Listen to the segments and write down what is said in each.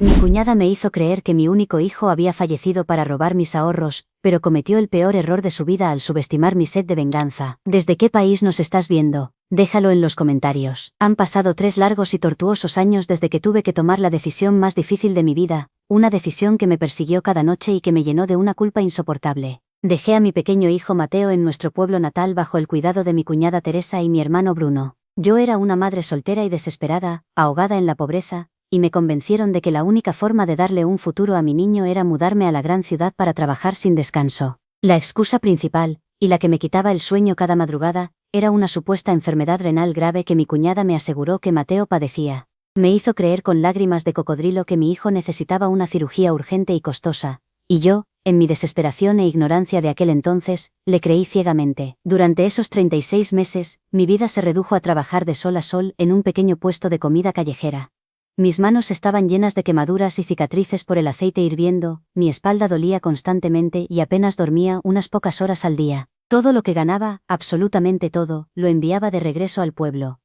Mi cuñada me hizo creer que mi único hijo había fallecido para robar mis ahorros, pero cometió el peor error de su vida al subestimar mi sed de venganza. ¿Desde qué país nos estás viendo? Déjalo en los comentarios. Han pasado 3 largos y tortuosos años desde que tuve que tomar la decisión más difícil de mi vida, una decisión que me persiguió cada noche y que me llenó de una culpa insoportable. Dejé a mi pequeño hijo Mateo en nuestro pueblo natal bajo el cuidado de mi cuñada Teresa y mi hermano Bruno. Yo era una madre soltera y desesperada, ahogada en la pobreza, y me convencieron de que la única forma de darle un futuro a mi niño era mudarme a la gran ciudad para trabajar sin descanso. La excusa principal, y la que me quitaba el sueño cada madrugada, era una supuesta enfermedad renal grave que mi cuñada me aseguró que Mateo padecía. Me hizo creer con lágrimas de cocodrilo que mi hijo necesitaba una cirugía urgente y costosa, y yo, en mi desesperación e ignorancia de aquel entonces, le creí ciegamente. Durante esos 36 meses, mi vida se redujo a trabajar de sol a sol en un pequeño puesto de comida callejera. Mis manos estaban llenas de quemaduras y cicatrices por el aceite hirviendo, mi espalda dolía constantemente y apenas dormía unas pocas horas al día. Todo lo que ganaba, absolutamente todo, lo enviaba de regreso al pueblo.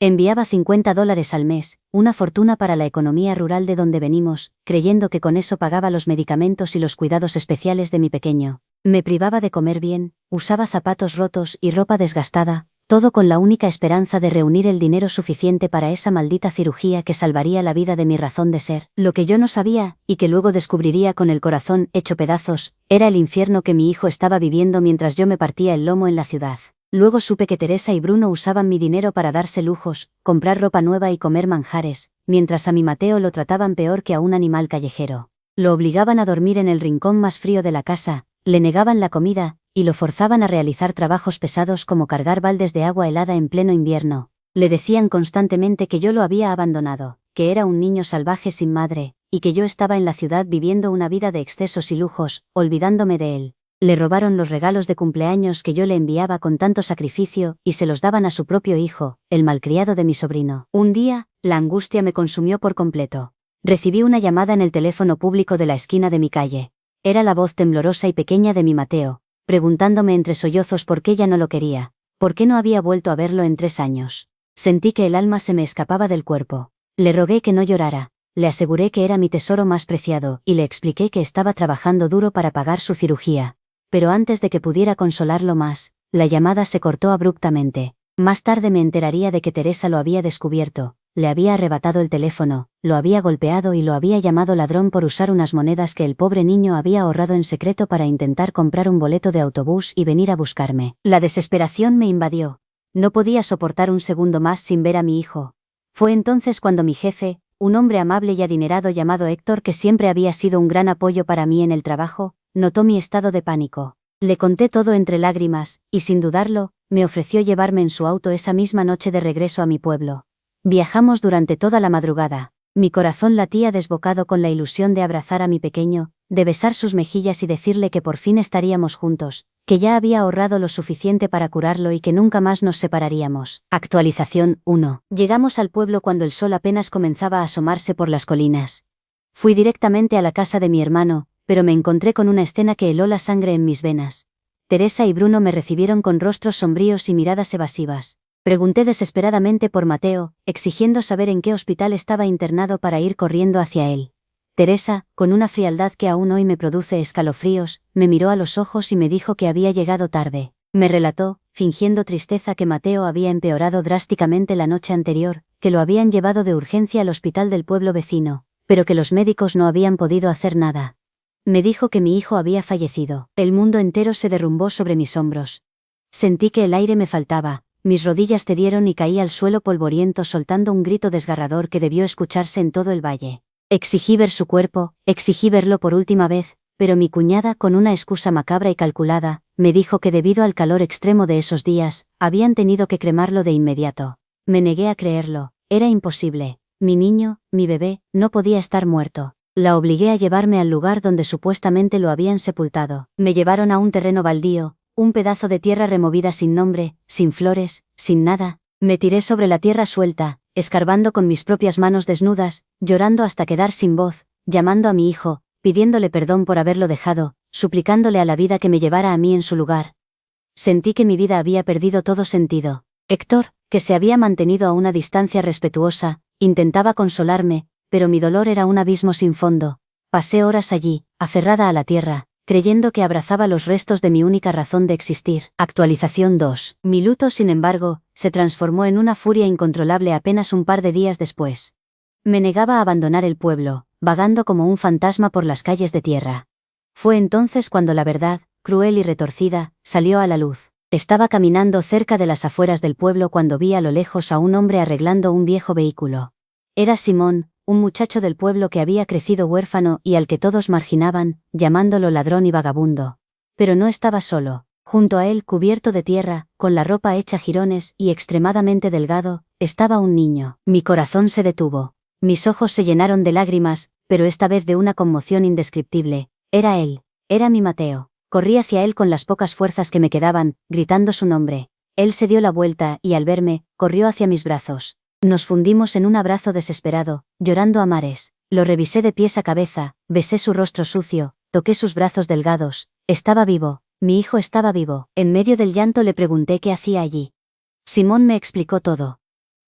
Enviaba $50 al mes, una fortuna para la economía rural de donde venimos, creyendo que con eso pagaba los medicamentos y los cuidados especiales de mi pequeño. Me privaba de comer bien, usaba zapatos rotos y ropa desgastada, todo con la única esperanza de reunir el dinero suficiente para esa maldita cirugía que salvaría la vida de mi razón de ser. Lo que yo no sabía, y que luego descubriría con el corazón hecho pedazos, era el infierno que mi hijo estaba viviendo mientras yo me partía el lomo en la ciudad. Luego supe que Teresa y Bruno usaban mi dinero para darse lujos, comprar ropa nueva y comer manjares, mientras a mi Mateo lo trataban peor que a un animal callejero. Lo obligaban a dormir en el rincón más frío de la casa, le negaban la comida, y lo forzaban a realizar trabajos pesados como cargar baldes de agua helada en pleno invierno. Le decían constantemente que yo lo había abandonado, que era un niño salvaje sin madre, y que yo estaba en la ciudad viviendo una vida de excesos y lujos, olvidándome de él. Le robaron los regalos de cumpleaños que yo le enviaba con tanto sacrificio y se los daban a su propio hijo, el malcriado de mi sobrino. Un día, la angustia me consumió por completo. Recibí una llamada en el teléfono público de la esquina de mi calle. Era la voz temblorosa y pequeña de mi Mateo, preguntándome entre sollozos por qué ya no lo quería, por qué no había vuelto a verlo en 3 años. Sentí que el alma se me escapaba del cuerpo. Le rogué que no llorara, le aseguré que era mi tesoro más preciado y le expliqué que estaba trabajando duro para pagar su cirugía. Pero antes de que pudiera consolarlo más, la llamada se cortó abruptamente. Más tarde me enteraría de que Teresa lo había descubierto, le había arrebatado el teléfono, lo había golpeado y lo había llamado ladrón por usar unas monedas que el pobre niño había ahorrado en secreto para intentar comprar un boleto de autobús y venir a buscarme. La desesperación me invadió. No podía soportar un segundo más sin ver a mi hijo. Fue entonces cuando mi jefe, un hombre amable y adinerado llamado Héctor, que siempre había sido un gran apoyo para mí en el trabajo, notó mi estado de pánico. Le conté todo entre lágrimas, y sin dudarlo, me ofreció llevarme en su auto esa misma noche de regreso a mi pueblo. Viajamos durante toda la madrugada. Mi corazón latía desbocado con la ilusión de abrazar a mi pequeño, de besar sus mejillas y decirle que por fin estaríamos juntos, que ya había ahorrado lo suficiente para curarlo y que nunca más nos separaríamos. Actualización 1. Llegamos al pueblo cuando el sol apenas comenzaba a asomarse por las colinas. Fui directamente a la casa de mi hermano, pero me encontré con una escena que heló la sangre en mis venas. Teresa y Bruno me recibieron con rostros sombríos y miradas evasivas. Pregunté desesperadamente por Mateo, exigiendo saber en qué hospital estaba internado para ir corriendo hacia él. Teresa, con una frialdad que aún hoy me produce escalofríos, me miró a los ojos y me dijo que había llegado tarde. Me relató, fingiendo tristeza, que Mateo había empeorado drásticamente la noche anterior, que lo habían llevado de urgencia al hospital del pueblo vecino, pero que los médicos no habían podido hacer nada. Me dijo que mi hijo había fallecido. El mundo entero se derrumbó sobre mis hombros. Sentí que el aire me faltaba, mis rodillas cedieron y caí al suelo polvoriento soltando un grito desgarrador que debió escucharse en todo el valle. Exigí ver su cuerpo, exigí verlo por última vez, pero mi cuñada, con una excusa macabra y calculada, me dijo que debido al calor extremo de esos días, habían tenido que cremarlo de inmediato. Me negué a creerlo, era imposible. Mi niño, mi bebé, no podía estar muerto. La obligué a llevarme al lugar donde supuestamente lo habían sepultado. Me llevaron a un terreno baldío, un pedazo de tierra removida sin nombre, sin flores, sin nada. Me tiré sobre la tierra suelta, escarbando con mis propias manos desnudas, llorando hasta quedar sin voz, llamando a mi hijo, pidiéndole perdón por haberlo dejado, suplicándole a la vida que me llevara a mí en su lugar. Sentí que mi vida había perdido todo sentido. Héctor, que se había mantenido a una distancia respetuosa, intentaba consolarme, pero mi dolor era un abismo sin fondo. Pasé horas allí, aferrada a la tierra, creyendo que abrazaba los restos de mi única razón de existir. Actualización 2. Mi luto, sin embargo, se transformó en una furia incontrolable apenas un par de días después. Me negaba a abandonar el pueblo, vagando como un fantasma por las calles de tierra. Fue entonces cuando la verdad, cruel y retorcida, salió a la luz. Estaba caminando cerca de las afueras del pueblo cuando vi a lo lejos a un hombre arreglando un viejo vehículo. Era Simón, un muchacho del pueblo que había crecido huérfano y al que todos marginaban, llamándolo ladrón y vagabundo. Pero no estaba solo. Junto a él, cubierto de tierra, con la ropa hecha jirones y extremadamente delgado, estaba un niño. Mi corazón se detuvo. Mis ojos se llenaron de lágrimas, pero esta vez de una conmoción indescriptible. Era él. Era mi Mateo. Corrí hacia él con las pocas fuerzas que me quedaban, gritando su nombre. Él se dio la vuelta y al verme, corrió hacia mis brazos. Nos fundimos en un abrazo desesperado, llorando a mares. Lo revisé de pies a cabeza, besé su rostro sucio, toqué sus brazos delgados. Estaba vivo, mi hijo estaba vivo. En medio del llanto le pregunté qué hacía allí. Simón me explicó todo.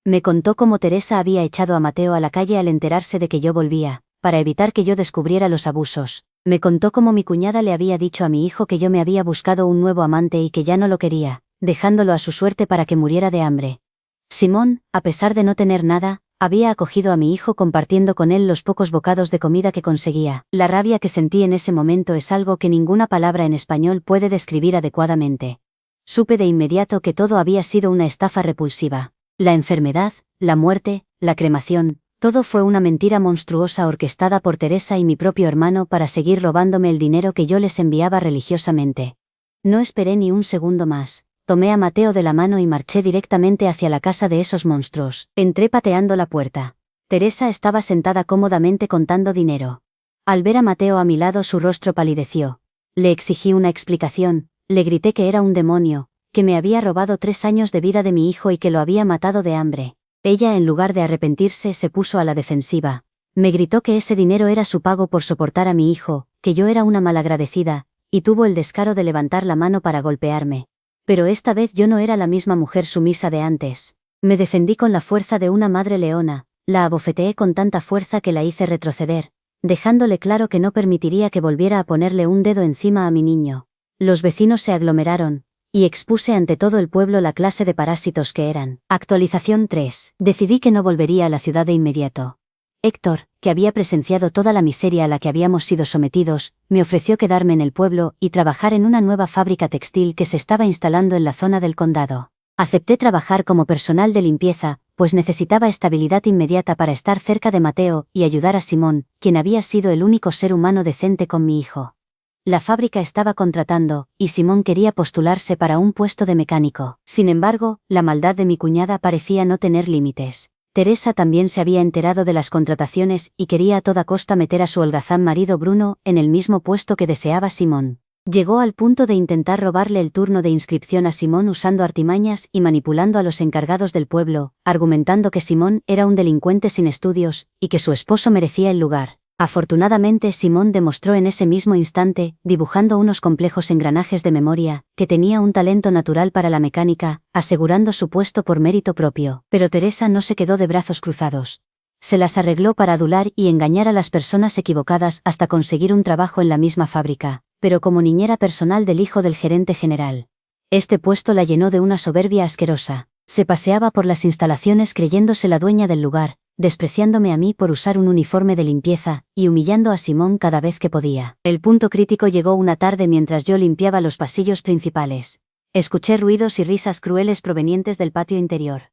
Me contó cómo Teresa había echado a Mateo a la calle al enterarse de que yo volvía, para evitar que yo descubriera los abusos. Me contó cómo mi cuñada le había dicho a mi hijo que yo me había buscado un nuevo amante y que ya no lo quería, dejándolo a su suerte para que muriera de hambre. Simón, a pesar de no tener nada, había acogido a mi hijo compartiendo con él los pocos bocados de comida que conseguía. La rabia que sentí en ese momento es algo que ninguna palabra en español puede describir adecuadamente. Supe de inmediato que todo había sido una estafa repulsiva. La enfermedad, la muerte, la cremación, todo fue una mentira monstruosa orquestada por Teresa y mi propio hermano para seguir robándome el dinero que yo les enviaba religiosamente. No esperé ni un segundo más. Tomé a Mateo de la mano y marché directamente hacia la casa de esos monstruos. Entré pateando la puerta. Teresa estaba sentada cómodamente contando dinero. Al ver a Mateo a mi lado su rostro palideció. Le exigí una explicación, le grité que era un demonio, que me había robado 3 años de vida de mi hijo y que lo había matado de hambre. Ella, en lugar de arrepentirse, se puso a la defensiva. Me gritó que ese dinero era su pago por soportar a mi hijo, que yo era una malagradecida, y tuvo el descaro de levantar la mano para golpearme. Pero esta vez yo no era la misma mujer sumisa de antes. Me defendí con la fuerza de una madre leona, la abofeteé con tanta fuerza que la hice retroceder, dejándole claro que no permitiría que volviera a ponerle un dedo encima a mi niño. Los vecinos se aglomeraron, y expuse ante todo el pueblo la clase de parásitos que eran. Actualización 3. Decidí que no volvería a la ciudad de inmediato. Héctor, que había presenciado toda la miseria a la que habíamos sido sometidos, me ofreció quedarme en el pueblo y trabajar en una nueva fábrica textil que se estaba instalando en la zona del condado. Acepté trabajar como personal de limpieza, pues necesitaba estabilidad inmediata para estar cerca de Mateo y ayudar a Simón, quien había sido el único ser humano decente con mi hijo. La fábrica estaba contratando, y Simón quería postularse para un puesto de mecánico. Sin embargo, la maldad de mi cuñada parecía no tener límites. Teresa también se había enterado de las contrataciones y quería a toda costa meter a su holgazán marido Bruno en el mismo puesto que deseaba Simón. Llegó al punto de intentar robarle el turno de inscripción a Simón usando artimañas y manipulando a los encargados del pueblo, argumentando que Simón era un delincuente sin estudios, y que su esposo merecía el lugar. Afortunadamente Simón demostró en ese mismo instante, dibujando unos complejos engranajes de memoria, que tenía un talento natural para la mecánica, asegurando su puesto por mérito propio. Pero Teresa no se quedó de brazos cruzados. Se las arregló para adular y engañar a las personas equivocadas hasta conseguir un trabajo en la misma fábrica, pero como niñera personal del hijo del gerente general. Este puesto la llenó de una soberbia asquerosa. Se paseaba por las instalaciones creyéndose la dueña del lugar, despreciándome a mí por usar un uniforme de limpieza, y humillando a Simón cada vez que podía. El punto crítico llegó una tarde mientras yo limpiaba los pasillos principales. Escuché ruidos y risas crueles provenientes del patio interior.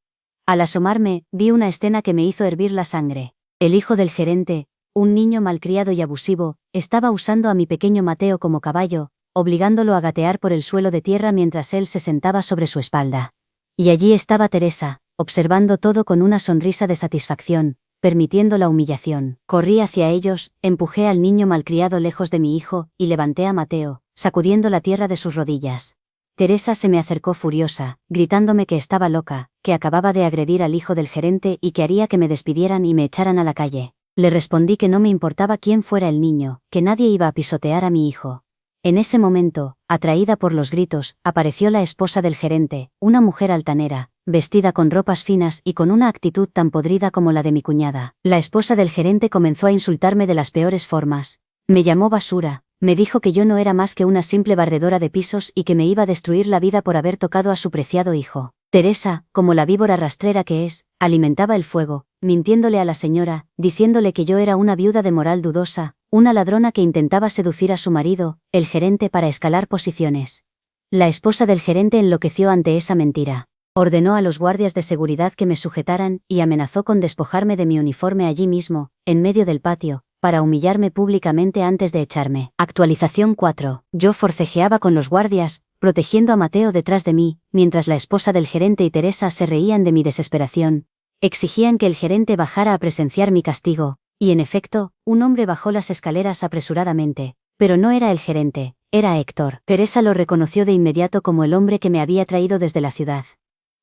Al asomarme, vi una escena que me hizo hervir la sangre. El hijo del gerente, un niño malcriado y abusivo, estaba usando a mi pequeño Mateo como caballo, obligándolo a gatear por el suelo de tierra mientras él se sentaba sobre su espalda. Y allí estaba Teresa, observando todo con una sonrisa de satisfacción, permitiendo la humillación. Corrí hacia ellos, empujé al niño malcriado lejos de mi hijo, y levanté a Mateo, sacudiendo la tierra de sus rodillas. Teresa se me acercó furiosa, gritándome que estaba loca, que acababa de agredir al hijo del gerente y que haría que me despidieran y me echaran a la calle. Le respondí que no me importaba quién fuera el niño, que nadie iba a pisotear a mi hijo. En ese momento, atraída por los gritos, apareció la esposa del gerente, una mujer altanera, vestida con ropas finas y con una actitud tan podrida como la de mi cuñada. La esposa del gerente comenzó a insultarme de las peores formas. Me llamó basura, me dijo que yo no era más que una simple barredora de pisos y que me iba a destruir la vida por haber tocado a su preciado hijo. Teresa, como la víbora rastrera que es, alimentaba el fuego, mintiéndole a la señora, diciéndole que yo era una viuda de moral dudosa, una ladrona que intentaba seducir a su marido, el gerente, para escalar posiciones. La esposa del gerente enloqueció ante esa mentira. Ordenó a los guardias de seguridad que me sujetaran y amenazó con despojarme de mi uniforme allí mismo, en medio del patio, para humillarme públicamente antes de echarme. Actualización 4. Yo forcejeaba con los guardias, protegiendo a Mateo detrás de mí, mientras la esposa del gerente y Teresa se reían de mi desesperación. Exigían que el gerente bajara a presenciar mi castigo, y en efecto, un hombre bajó las escaleras apresuradamente, pero no era el gerente, era Héctor. Teresa lo reconoció de inmediato como el hombre que me había traído desde la ciudad.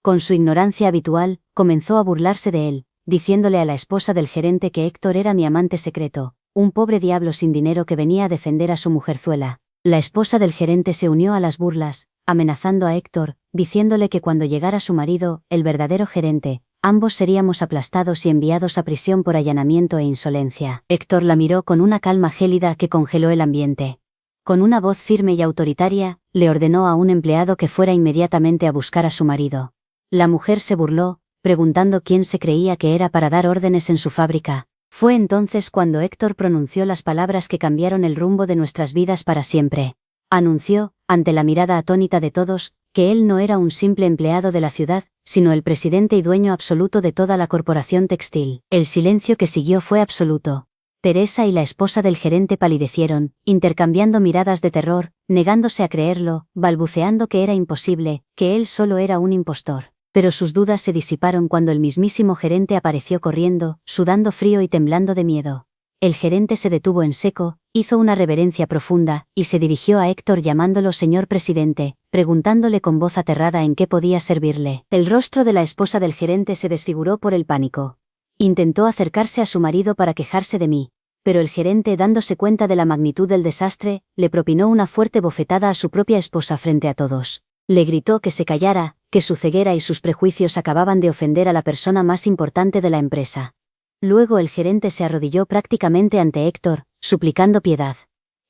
Con su ignorancia habitual, comenzó a burlarse de él, diciéndole a la esposa del gerente que Héctor era mi amante secreto, un pobre diablo sin dinero que venía a defender a su mujerzuela. La esposa del gerente se unió a las burlas, amenazando a Héctor, diciéndole que cuando llegara su marido, el verdadero gerente, ambos seríamos aplastados y enviados a prisión por allanamiento e insolencia. Héctor la miró con una calma gélida que congeló el ambiente. Con una voz firme y autoritaria, le ordenó a un empleado que fuera inmediatamente a buscar a su marido. La mujer se burló, preguntando quién se creía que era para dar órdenes en su fábrica. Fue entonces cuando Héctor pronunció las palabras que cambiaron el rumbo de nuestras vidas para siempre. Anunció, ante la mirada atónita de todos, que él no era un simple empleado de la ciudad, sino el presidente y dueño absoluto de toda la corporación textil. El silencio que siguió fue absoluto. Teresa y la esposa del gerente palidecieron, intercambiando miradas de terror, negándose a creerlo, balbuceando que era imposible, que él solo era un impostor. Pero sus dudas se disiparon cuando el mismísimo gerente apareció corriendo, sudando frío y temblando de miedo. El gerente se detuvo en seco, hizo una reverencia profunda, y se dirigió a Héctor llamándolo señor presidente, preguntándole con voz aterrada en qué podía servirle. El rostro de la esposa del gerente se desfiguró por el pánico. Intentó acercarse a su marido para quejarse de mí, pero el gerente, dándose cuenta de la magnitud del desastre, le propinó una fuerte bofetada a su propia esposa frente a todos. Le gritó que se callara, que su ceguera y sus prejuicios acababan de ofender a la persona más importante de la empresa. Luego el gerente se arrodilló prácticamente ante Héctor, suplicando piedad.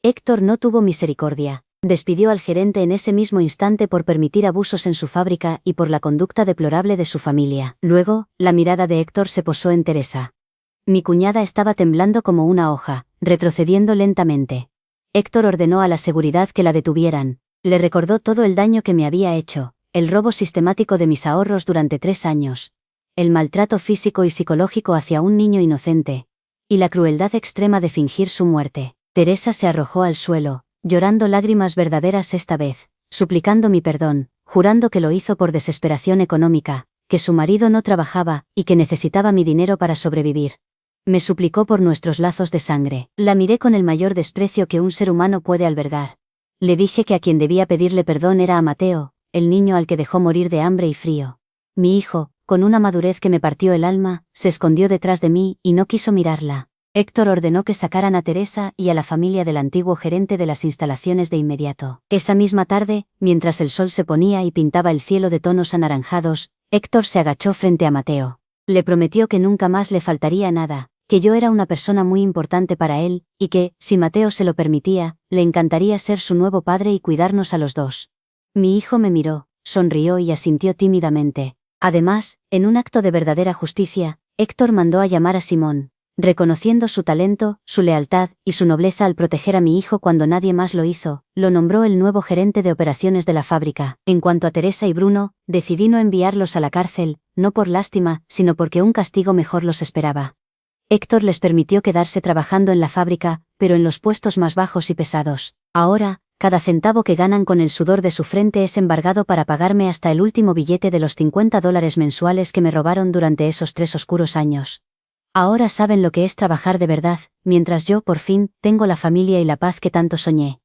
Héctor no tuvo misericordia. Despidió al gerente en ese mismo instante por permitir abusos en su fábrica y por la conducta deplorable de su familia. Luego, la mirada de Héctor se posó en Teresa. Mi cuñada estaba temblando como una hoja, retrocediendo lentamente. Héctor ordenó a la seguridad que la detuvieran. Le recordó todo el daño que me había hecho, el robo sistemático de mis ahorros durante 3 años, el maltrato físico y psicológico hacia un niño inocente, y la crueldad extrema de fingir su muerte. Teresa se arrojó al suelo, llorando lágrimas verdaderas esta vez, suplicando mi perdón, jurando que lo hizo por desesperación económica, que su marido no trabajaba y que necesitaba mi dinero para sobrevivir. Me suplicó por nuestros lazos de sangre. La miré con el mayor desprecio que un ser humano puede albergar. Le dije que a quien debía pedirle perdón era a Mateo, el niño al que dejó morir de hambre y frío. Mi hijo, con una madurez que me partió el alma, se escondió detrás de mí y no quiso mirarla. Héctor ordenó que sacaran a Teresa y a la familia del antiguo gerente de las instalaciones de inmediato. Esa misma tarde, mientras el sol se ponía y pintaba el cielo de tonos anaranjados, Héctor se agachó frente a Mateo. Le prometió que nunca más le faltaría nada, que yo era una persona muy importante para él, y que, si Mateo se lo permitía, le encantaría ser su nuevo padre y cuidarnos a los dos. Mi hijo me miró, sonrió y asintió tímidamente. Además, en un acto de verdadera justicia, Héctor mandó a llamar a Simón, reconociendo su talento, su lealtad y su nobleza al proteger a mi hijo cuando nadie más lo hizo, lo nombró el nuevo gerente de operaciones de la fábrica. En cuanto a Teresa y Bruno, decidí no enviarlos a la cárcel, no por lástima, sino porque un castigo mejor los esperaba. Héctor les permitió quedarse trabajando en la fábrica, pero en los puestos más bajos y pesados. Ahora, cada centavo que ganan con el sudor de su frente es embargado para pagarme hasta el último billete de los $50 mensuales que me robaron durante esos 3 oscuros años. Ahora saben lo que es trabajar de verdad, mientras yo, por fin, tengo la familia y la paz que tanto soñé.